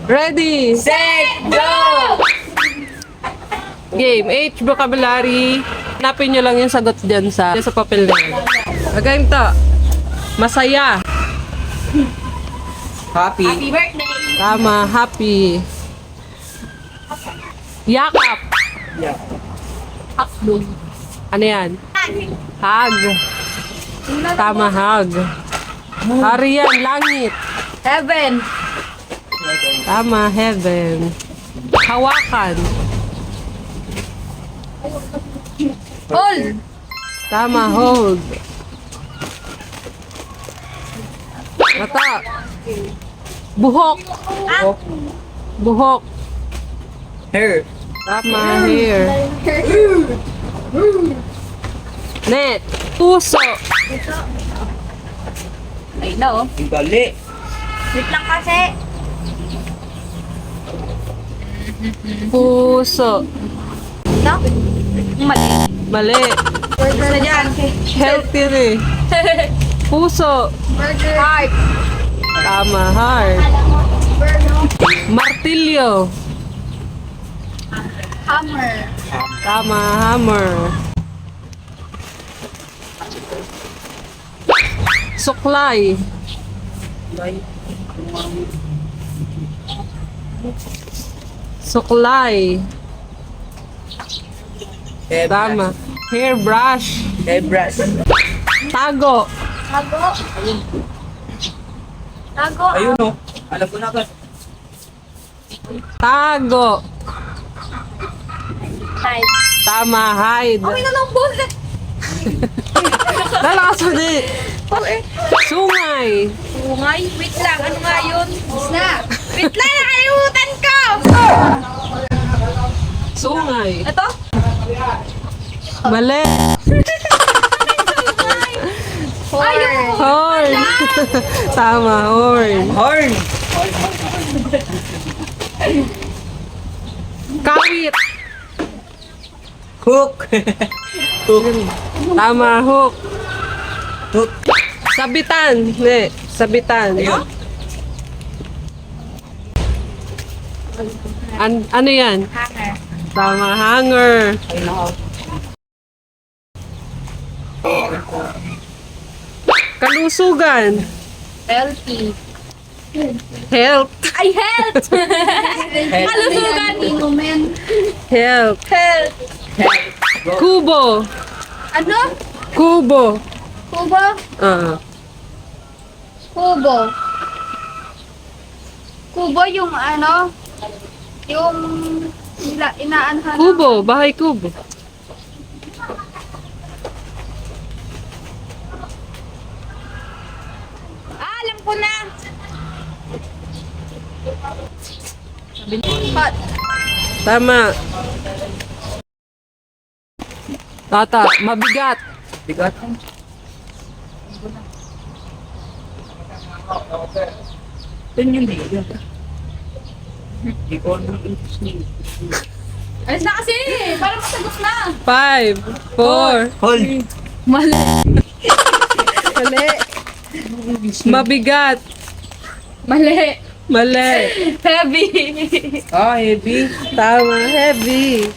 Ready? Set, go! Game. H, vocabulary. Hanapin nyo lang yung sagot dyan sa papel na yun. Again to. Masaya. Happy. Happy birthday! Tama. Happy. Yakap. Yeah. Hakdog. Ano yan? Hug. Tama, hug. Harian, langit. Heaven. Tama, heaven. Hawakan. Hold. Tama, hold. Mata. Buhok. Oh. Buhok. Hair. Tama, hair. Net. Puso. Ay, no. Yung gali. Wait lang kasi. Puso. No? Mali. Mali. Isa dyan. Healthy rin. Puso. Heart. Tama, heart. Martilyo. Hammer. Tama, hammer. Suklay. Suklay. Tama. Hairbrush. Hairbrush. Tago. Tago. Tago. Ayun o. Alam ko na agad. Tago. Type. Tama, hide. Okay na lang, boss. Lalakas mo di. Sungay. Sungay. Wait lang. Ano nga yun? Na. Wait lang. Nakalimutan ko. Sungay. Ito? Mali. Ayun. Horn. Tama, horn. Horn. Kawit. Hook. Hook. Tama, hook. Hook. Sabitan. Ne, sabitan. Ayun. Ano yan? Hanger. Tama, hanger. Ayun ako. Kalusugan. Healthy. Health. Ay, health! Kalusugan. Inumin. Health. Health. Kubo. Ano? Kubo. Kubo? Kubo. Kubo yung ano? Yung inaanhan. Kubo. Bahay kubo. Alam ko na. Pot. Tama. Tata, mabigat. Bigat. Yun yun eh. Di ko nang interest niyo. Alis na kasi. Para masagot na. 5, 4. Hold. Mali. Mali. Mabigat. Mali. Mali. Heavy. Ah, heavy. Tama, heavy.